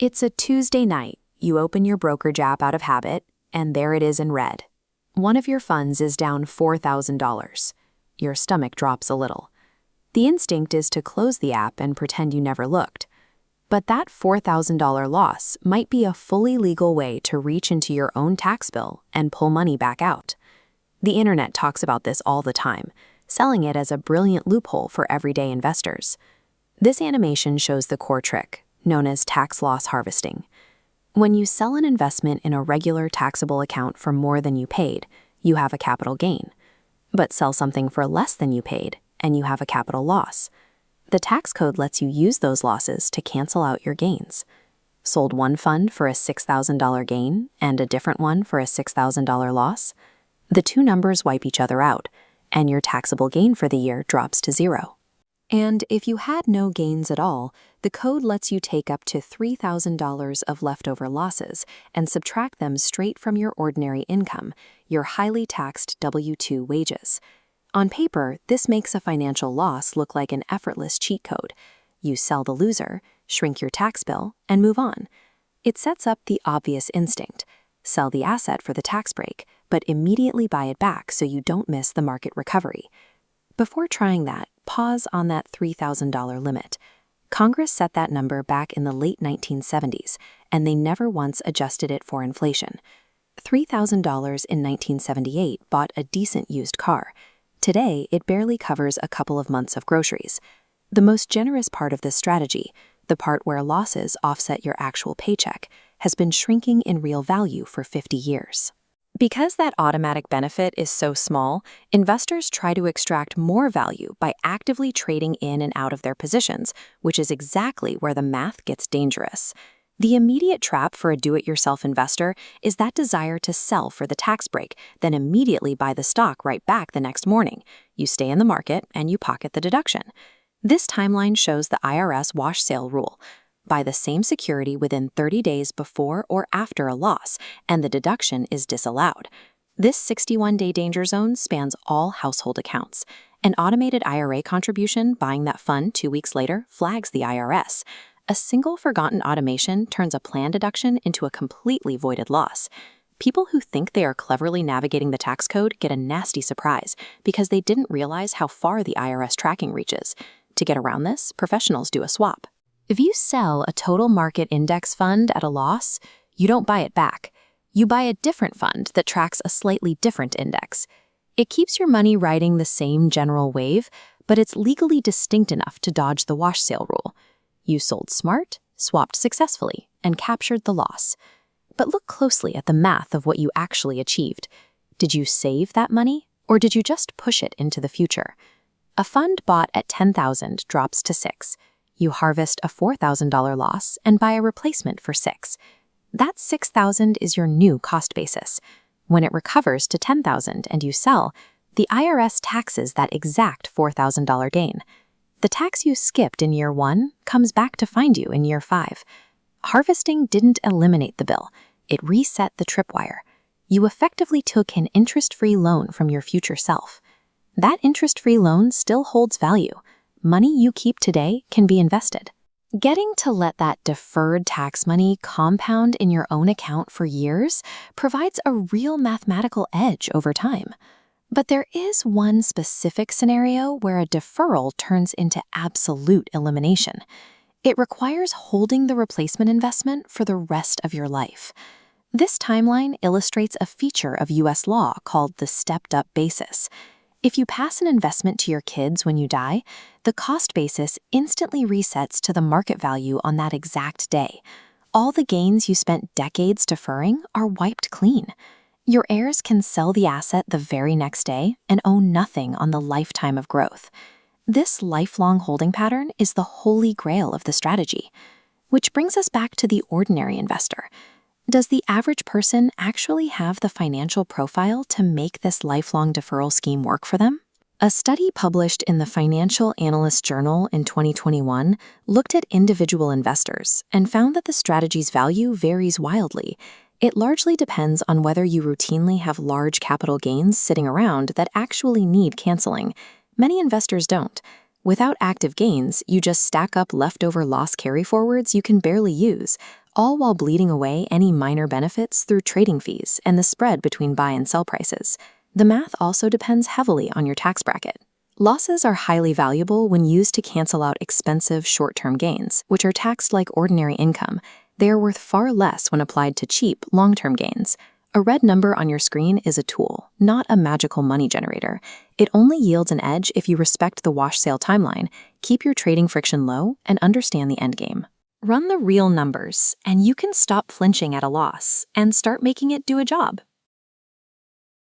It's a Tuesday night. You open your brokerage app out of habit, and there it is in red. One of your funds is down $4,000. Your stomach drops a little. The instinct is to close the app and pretend you never looked. But that $4,000 loss might be a fully legal way to reach into your own tax bill and pull money back out. The internet talks about this all the time, selling it as a brilliant loophole for everyday investors. This animation shows the core trick, known as tax loss harvesting. When you sell an investment in a regular taxable account for more than you paid, you have a capital gain. But sell something for less than you paid, and you have a capital loss. The tax code lets you use those losses to cancel out your gains. Sold one fund for a $6,000 gain and a different one for a $6,000 loss? The two numbers wipe each other out, and your taxable gain for the year drops to zero. And if you had no gains at all, the code lets you take up to $3,000 of leftover losses and subtract them straight from your ordinary income, your highly taxed W-2 wages. On paper, this makes a financial loss look like an effortless cheat code. You sell the loser, shrink your tax bill, and move on. It sets up the obvious instinct. Sell the asset for the tax break, but immediately buy it back so you don't miss the market recovery. Before trying that, pause on that $3,000 limit. Congress set that number back in the late 1970s, and they never once adjusted it for inflation. $3,000 in 1978 bought a decent used car. Today, it barely covers a couple of months of groceries. The most generous part of this strategy, the part where losses offset your actual paycheck, has been shrinking in real value for 50 years. Because that automatic benefit is so small, investors try to extract more value by actively trading in and out of their positions, which is exactly where the math gets dangerous. The immediate trap for a do-it-yourself investor is that desire to sell for the tax break, then immediately buy the stock right back the next morning. You stay in the market and you pocket the deduction. This timeline shows the IRS wash sale rule. Buy the same security within 30 days before or after a loss, and the deduction is disallowed. This 61-day danger zone spans all household accounts. An automated IRA contribution buying that fund 2 weeks later flags the IRS. A single forgotten automation turns a plan deduction into a completely voided loss. People who think they are cleverly navigating the tax code get a nasty surprise because they didn't realize how far the IRS tracking reaches. To get around this, professionals do a swap. If you sell a total market index fund at a loss, you don't buy it back. You buy a different fund that tracks a slightly different index. It keeps your money riding the same general wave, but it's legally distinct enough to dodge the wash sale rule. You sold smart, swapped successfully, and captured the loss. But look closely at the math of what you actually achieved. Did you save that money, or did you just push it into the future? A fund bought at $10,000 drops to $6,000. You harvest a $4,000 loss and buy a replacement for $6,000. That $6,000 is your new cost basis. When it recovers to $10,000 and you sell, the IRS taxes that exact $4,000 gain. The tax you skipped in year 1 comes back to find you in year 5. Harvesting didn't eliminate the bill. It reset the tripwire. You effectively took an interest-free loan from your future self. That interest-free loan still holds value. Money you keep today can be invested. Getting to let that deferred tax money compound in your own account for years provides a real mathematical edge over time. But there is one specific scenario where a deferral turns into absolute elimination. It requires holding the replacement investment for the rest of your life. This timeline illustrates a feature of U.S. law called the stepped-up basis. If you pass an investment to your kids when you die, the cost basis instantly resets to the market value on that exact day. All the gains you spent decades deferring are wiped clean. Your heirs can sell the asset the very next day and own nothing on the lifetime of growth. This lifelong holding pattern is the holy grail of the strategy. Which brings us back to the ordinary investor. Does the average person actually have the financial profile to make this lifelong deferral scheme work for them? A study published in the Financial Analysts Journal in 2021 looked at individual investors and found that the strategy's value varies wildly. It largely depends on whether you routinely have large capital gains sitting around that actually need canceling. Many investors don't. Without active gains, you just stack up leftover loss carryforwards you can barely use. all while bleeding away any minor benefits through trading fees and the spread between buy and sell prices. The math also depends heavily on your tax bracket. Losses are highly valuable when used to cancel out expensive short-term gains, which are taxed like ordinary income. They are worth far less when applied to cheap, long-term gains. A red number on your screen is a tool, not a magical money generator. It only yields an edge if you respect the wash sale timeline, keep your trading friction low, and understand the endgame. Run the real numbers, and you can stop flinching at a loss and start making it do a job.